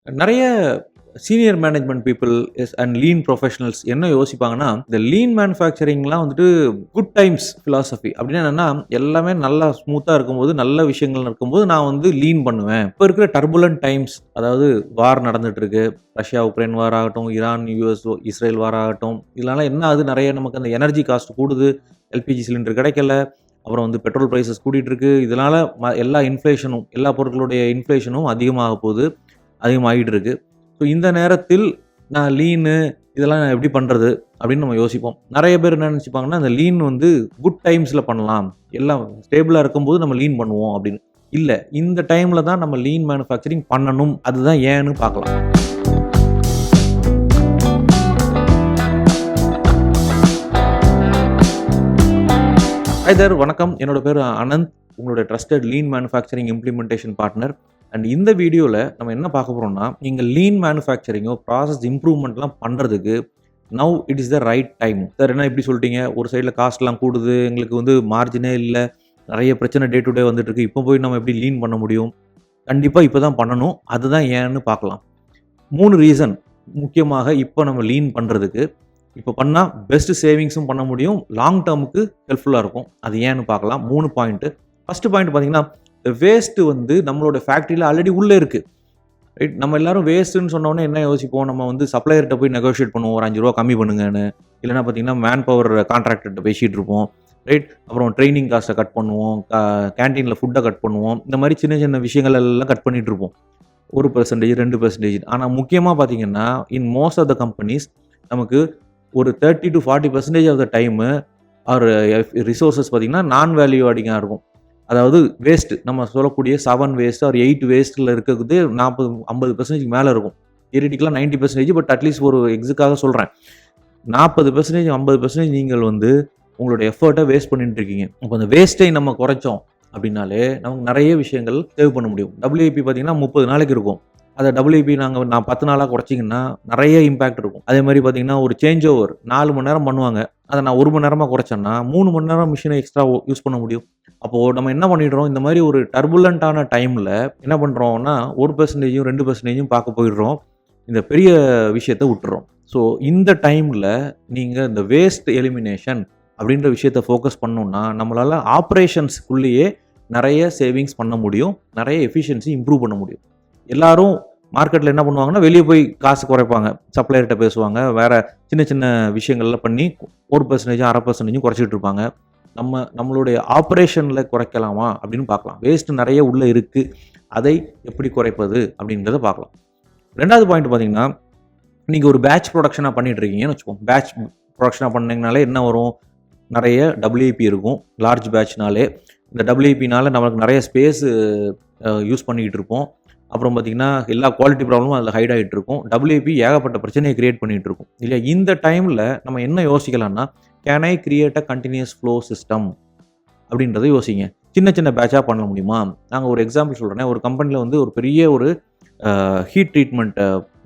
நெறைய senior management people and lean professionals என்ன யோசிப்பாங்கன்னா, இந்த லீன் மேனுஃபேக்சரிங்லாம் வந்துட்டு குட் டைம்ஸ் பிலாசபி அப்டின்னா என்னன்னா, எல்லாமே நல்லா ஸ்மூத்தா இருக்கும்போது, நல்ல விஷயங்கள் இருக்கும்போது நான் வந்து லீன் பண்ணுவேன். இப்ப இருக்கிற டர்புலன்ட் டைம்ஸ் அதாவது வார் நடந்துட்டு இருக்கு. ரஷ்யா, உக்ரைன் வார் ஆகட்டும், ஈரான், யுஎஸ், இஸ்ரேல் வார் ஆகட்டும். இதனால என்ன ஆகுது நெறைய நமக்கு அந்த எனர்ஜி காஸ்ட் கூடுது. எல்பிஜி சிலிண்டர் கிடைக்கல. அப்புறம் வந்து பெட்ரோல் பிரைஸஸ் கூடிட்டு இருக்கு. இதனால எல்லா இன்ஃப்ளேஷனும் எல்லா பொருட்களுடைய இன்ஃப்ளேஷனும் அதிகமாக போகுது. அதிகமாகிட்டு இருக்கு. ஸோ இந்த நேரத்தில் நான் லீனு இதெல்லாம் நான் எப்படி பண்ணுறது அப்படின்னு நம்ம யோசிப்போம். நிறைய பேர் என்ன நினச்சிப்பாங்கன்னா, அந்த லீன் வந்து குட் டைம்ஸில் பண்ணலாம். எல்லாம் ஸ்டேபிளாக இருக்கும்போது நம்ம லீன் பண்ணுவோம் அப்படின்னு. இல்லை, இந்த டைமில் தான் நம்ம லீன் மேனுஃபேக்சரிங் பண்ணணும். அதுதான் ஏன்னு பார்க்கலாம். ஹாய் தேர், வணக்கம். என்னோட பேர் அனந்த், உங்களோட trusted lean manufacturing implementation partner. And இந்த வீடியோவில் நம்ம என்ன பார்க்க போகிறோம்னா, நீங்கள் லீன் மேனுஃபேக்சரிங்கோ ப்ராசஸ் இம்ப்ரூவ்மெண்ட்லாம் பண்ணுறதுக்கு now it is the right time. Sir என்ன இப்படி சொல்லிட்டீங்க, ஒரு சைடில் காஸ்ட்லாம் கூடுது, எங்களுக்கு வந்து மார்ஜினே இல்லை, நிறைய பிரச்சனை டே டு டே வந்துட்டு இருக்கு, இப்போ போய் நம்ம எப்படி லீன் பண்ண முடியும்? கண்டிப்பாக இப்போ தான் பண்ணணும். அதுதான் ஏன்னு பார்க்கலாம். 3 ரீசன் முக்கியமாக இப்போ நம்ம லீன் பண்ணுறதுக்கு. இப்போ பண்ணால் பெஸ்ட் சேவிங்ஸும் பண்ண முடியும், லாங் டேர்முக்கு ஹெல்ப்ஃபுல்லாக இருக்கும். அது ஏன்னு பார்க்கலாம். 3 பாயிண்ட்டு. ஃபஸ்ட்டு பாயிண்ட் பார்த்தீங்கன்னா, வேஸ்ட்டு வந்து நம்மளோட ஃபேக்ட்ரியில் ஆல்ரெடி உள்ளே இருக்குது. ரைட், நம்ம எல்லாரும் வேஸ்ட்டுன்னு சொன்னோன்னே என்ன யோசிப்போம், நம்ம வந்து சப்ளையர்கிட்ட போய் நெகோஷியேட் பண்ணுவோம், ஒரு ₹5 கம்மி பண்ணுங்கன்னு. இல்லைனா பார்த்தீங்கன்னா மேன் பவர் கான்ட்ராக்டர்கிட்ட பேசிகிட்டு இருப்போம். ரைட், அப்புறம் ட்ரைனிங் காஸ்ட்டை கட் பண்ணுவோம், கேன்டீனில் ஃபுட்டை கட் பண்ணுவோம். இந்த மாதிரி சின்ன சின்ன விஷயங்கள் எல்லாம் கட் பண்ணிகிட்டு இருப்போம். 1%, 2%. ஆனால் முக்கியமாக பார்த்தீங்கன்னா, in most of the companies நமக்கு ஒரு 30 to 40% of the time or resources பார்த்தீங்கன்னா நான் வேல்யூ ஆடிங்காக இருக்கும். அதாவது வேஸ்ட்டு நம்ம சொல்லக்கூடிய 7 வேஸ்ட் ஆர் 8 வேஸ்ட்டில் இருக்கிறது 40-50% மேலே இருக்கும். தியரிட்டிக்கலாக 90%. பட் அட்லீஸ்ட் ஒரு எக்ஸுக்காக சொல்கிறேன், 40% 50% நீங்கள் வந்து உங்களோட எஃபர்ட்டை வேஸ்ட் பண்ணிட்டு இருக்கீங்க. அப்போ அந்த வேஸ்ட்டை நம்ம குறைச்சோம் அப்படின்னாலே நமக்கு நிறைய விஷயங்கள் சேவ் பண்ண முடியும். WIP பார்த்தீங்கன்னா 30 நாளைக்கு இருக்கும். அதை WIP நான் 10 நாளாக குறைச்சிங்கன்னா நிறைய இம்பேக்ட் இருக்கும். அதே மாதிரி பார்த்தீங்கன்னா ஒரு சேஞ்ச் ஓவர் 4 மணி நேரம் பண்ணுவாங்க, அதை நான் 1 மணி நேரமாக குறைச்சேன்னா 3 மணி நேரம் மிஷினை எக்ஸ்ட்ரா யூஸ் பண்ண முடியும். அப்போது நம்ம என்ன பண்ணிடுறோம், இந்த மாதிரி ஒரு டர்புலண்ட்டான டைமில் என்ன பண்ணுறோம்னா 1%, 2% பார்க்க போயிடுறோம். இந்த பெரிய விஷயத்தை விட்டுறோம். ஸோ இந்த டைமில் நீங்கள் இந்த வேஸ்ட் எலிமினேஷன் அப்படின்ற விஷயத்தை ஃபோக்கஸ் பண்ணோம்னா நம்மளால் ஆப்ரேஷன்ஸ்க்குள்ளேயே நிறைய சேவிங்ஸ் பண்ண முடியும், நிறைய எஃபிஷியன்சி இம்ப்ரூவ் பண்ண முடியும். எல்லாரும் மார்க்கெட்டில் என்ன பண்ணுவாங்கன்னா, வெளியே போய் காசு குறைப்பாங்க, சப்ளையர்கிட்ட பேசுவாங்க, வேறு சின்ன சின்ன விஷயங்கள்லாம் பண்ணி 1%, 1/2% குறைச்சிட்டு இருப்பாங்க. நம்மளுடைய ஆப்ரேஷனில் குறைக்கலாமா அப்படின்னு பார்க்கலாம். வேஸ்ட் நிறைய உள்ளே இருக்குது, அதை எப்படி குறைப்பது அப்படின்றத பார்க்கலாம். 2வது பாயிண்ட் பார்த்தீங்கன்னா, நீங்கள் ஒரு பேட்ச் ப்ரொடக்ஷனாக பண்ணிகிட்டு இருக்கீங்கன்னு வச்சுக்கோங்க. பேட்ச் ப்ரொடக்ஷனாக பண்ணிங்கனாலே என்ன வரும், நிறைய WIP இருக்கும். லார்ஜ் பேட்ச்னாலே இந்த WIPனால நமக்கு நிறைய ஸ்பேஸு யூஸ் பண்ணிக்கிட்டு இருப்போம். அப்புறம் பார்த்தீங்கன்னா எல்லா குவாலிட்டி ப்ராப்ளமும் அதில் ஹைட் ஆகிட்டு இருக்கும். WIP ஏகப்பட்ட பிரச்சனையை கிரியேட் பண்ணிகிட்டு இருக்கும் இல்லையா? இந்த டைமில் நம்ம என்ன யோசிக்கலாம்னா, can I create a continuous flow system அப்படின்றத யோசிங்க. சின்ன சின்ன பேட்சாக பண்ண முடியுமா? நாங்கள் ஒரு எக்ஸாம்பிள் சொல்கிறேன். ஒரு கம்பெனியில் வந்து ஒரு பெரிய ஒரு ஹீட் ட்ரீட்மெண்ட்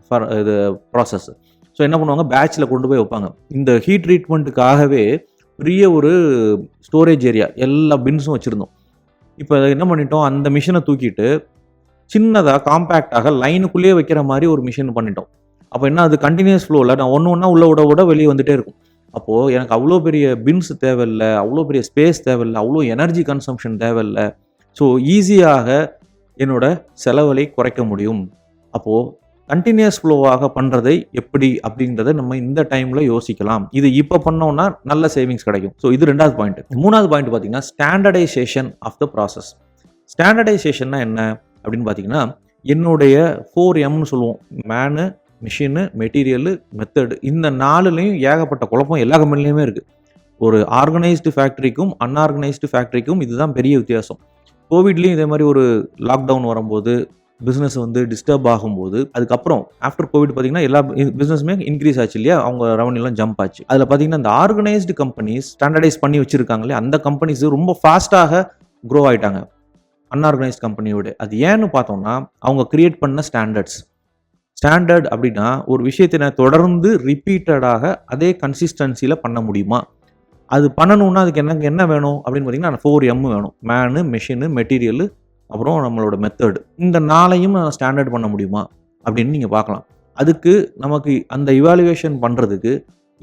ஃபார் இது ப்ராசஸ். ஸோ என்ன பண்ணுவாங்க, பேட்சில் கொண்டு போய் வைப்பாங்க. இந்த ஹீட் ட்ரீட்மெண்ட்டுக்காகவே பெரிய ஒரு ஸ்டோரேஜ் ஏரியா எல்லா பின்ஸும் வச்சுருந்தோம். இப்போ என்ன பண்ணிட்டோம், அந்த மிஷினை தூக்கிட்டு சின்னதாக காம்பேக்டாக லைனுக்குள்ளேயே வைக்கிற மாதிரி ஒரு மிஷின் பண்ணிட்டோம். அப்போ என்ன, அது கண்டினியூஸ் ஃப்ளோவில் நான் ஒன்று உள்ளே விட வெளியே வந்துகிட்டே இருக்கும். அப்போது எனக்கு அவ்வளோ பெரிய பின்ஸ் தேவையில்லை, அவ்வளோ பெரிய ஸ்பேஸ் தேவையில்லை, அவ்வளோ எனர்ஜி கன்சம்ஷன் தேவையில்லை. ஸோ ஈஸியாக என்னோட செலவுகளை குறைக்க முடியும். அப்போது கண்டினியூஸ் ஃப்ளோவாக பண்ணுறதை எப்படி அப்படின்றத நம்ம இந்த டைமில் யோசிக்கலாம். இது இப்போ பண்ணோம்னா நல்ல சேவிங்ஸ் கிடைக்கும். ஸோ இது 2வது பாயிண்ட். 3வது பாயிண்ட் பார்த்தீங்கன்னா, ஸ்டாண்டர்டைசேஷன் ஆஃப் த ப்ராசஸ். ஸ்டாண்டர்டைசேஷன்னா என்ன அப்படின்னு பார்த்தீங்கன்னா, என்னுடைய 4Mன்னு சொல்லுவோம். Menu, machine, material, method. இந்த 4லையும் ஏகப்பட்ட குழப்பம் எல்லா கம்பெனிலையுமே இருக்குது. ஒரு ஆர்கனைஸ்டு ஃபேக்ட்ரிக்கும் அன்ஆர்கனைஸ்டு ஃபேக்ட்ரிக்கும் இதுதான் பெரிய வித்தியாசம். கோவிட்லேயும் இதே மாதிரி ஒரு லாக்டவுன் வரும்போது பிஸ்னஸ் வந்து டிஸ்டர்ப் ஆகும்போது, அதுக்கப்புறம் ஆஃப்டர் கோவிட் பார்த்தீங்கன்னா எல்லா பிஸ்னஸுமே இன்க்ரீஸ் ஆச்சு இல்லையா? அவங்க ரெவன்யூலாம் ஜம்ப் ஆச்சு. அதில் பார்த்தீங்கன்னா இந்த ஆர்கனைஸ்டு கம்பெனிஸ் ஸ்டாண்டர்டைஸ் பண்ணி வச்சுருக்காங்களே, அந்த கம்பெனிஸ் ரொம்ப ஃபாஸ்ட்டாக க்ரோ ஆகிட்டாங்க அன்ஆர்கனைஸ்ட் கம்பெனியோட. அது ஏன்னு பார்த்தோம்னா, அவங்க கிரியேட் பண்ண ஸ்டாண்டர்ட் அப்படின்னா ஒரு விஷயத்தை நான் தொடர்ந்து ரிப்பீட்டடாக அதே கன்சிஸ்டன்சியில் பண்ண முடியுமா? அது பண்ணணும்னா அதுக்கு என்ன வேணும் அப்படின்னு பார்த்தீங்கன்னா, 4M வேணும். மேனு, மிஷினு, மெட்டீரியலு, அப்புறம் நம்மளோட மெத்தடு. இந்த 4ஐயும் நான் ஸ்டாண்டர்ட் பண்ண முடியுமா? அப்படின்னு நீங்கள் பார்க்கலாம். அதுக்கு நமக்கு அந்த இவாலுவேஷன் பண்ணுறதுக்கு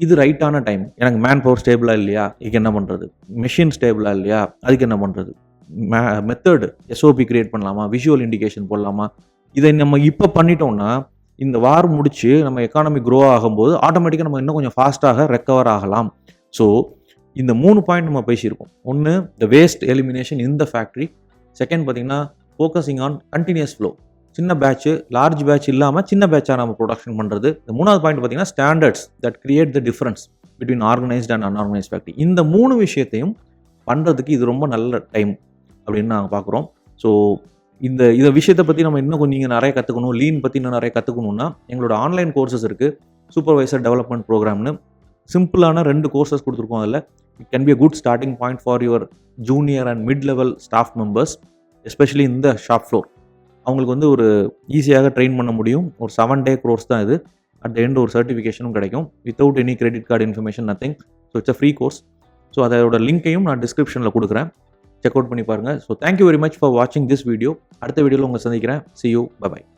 இது ரைட்டான டைம். எனக்கு மேன் பவர் ஸ்டேபிளாக இல்லையா, இதுக்கு என்ன பண்ணுறது? மெஷின் ஸ்டேபிளாக இல்லையா, அதுக்கு என்ன பண்ணுறது? மெத்தடு எஸ்ஓபி கிரியேட் பண்ணலாமா, விஷுவல் இண்டிகேஷன் போடலாமா? இதை நம்ம இப்போ பண்ணிட்டோம்னா இந்த வார் முடிச்சு நம்ம எக்கானமி க்ரோ ஆகும்போது ஆட்டோமேட்டிக்காக நம்ம இன்னும் கொஞ்சம் ஃபாஸ்ட்டாக ரெக்கவர் ஆகலாம். ஸோ இந்த 3 பாயிண்ட் நம்ம பேசியிருக்கோம். ஒன்று, the waste elimination in the factory. Second பார்த்தீங்கன்னா ஃபோக்கஸிங் ஆன் கண்டினியூஸ் ஃப்ளோ. சின்ன பேட்ச், லார்ஜ் பேட்ச் இல்லாமல் சின்ன பேட்சாக நம்ம ப்ரொடக்ஷன் பண்ணுறது. இந்த 3வது பாயிண்ட் பார்த்தீங்கன்னா standards that create the difference between organised and unorganised factory. இந்த 3 விஷயத்தையும் பண்ணுறதுக்கு இது ரொம்ப நல்ல டைம் அப்படின்னு நாங்கள் பார்க்குறோம். ஸோ இந்த விஷயத்தை பற்றி நம்ம இன்னும் கொஞ்சம் நீங்கள் நிறைய கற்றுக்கணும், லீன் பற்றி இன்னும் நிறைய கற்றுக்கணுன்னா எங்களோட ஆன்லைன் கோர்சஸ் இருக்குது. சூப்பர்வைசர் டெவலப்மெண்ட் ப்ரோக்ராம்னு சிம்பிளான 2 கோர்சஸ் கொடுத்துருக்கோம். அதில் it can be a good starting point for your junior and mid level staff members, especially இந்த ஷாப் ஃப்ளோர். அவங்களுக்கு வந்து ஒரு ஈஸியாக ட்ரெயின் பண்ண முடியும். ஒரு 7 டே கோர்ஸ் தான் இது. அட் த எண்ட் ஒரு சர்டிஃபிகேஷனும் கிடைக்கும் without any credit card information, nothing. So it's a free course. So அதோட லிங்க்கையும் நான் டிஸ்கிரிப்ஷனில் கொடுக்குறேன், செக் அவுட் பண்ணி பாருங்கள். So thank you very much for வாட்சிங் திஸ் வீடியோ. அடுத்த வீடியோவில் உங்களை சந்திக்கிறேன். See you. Bye bye.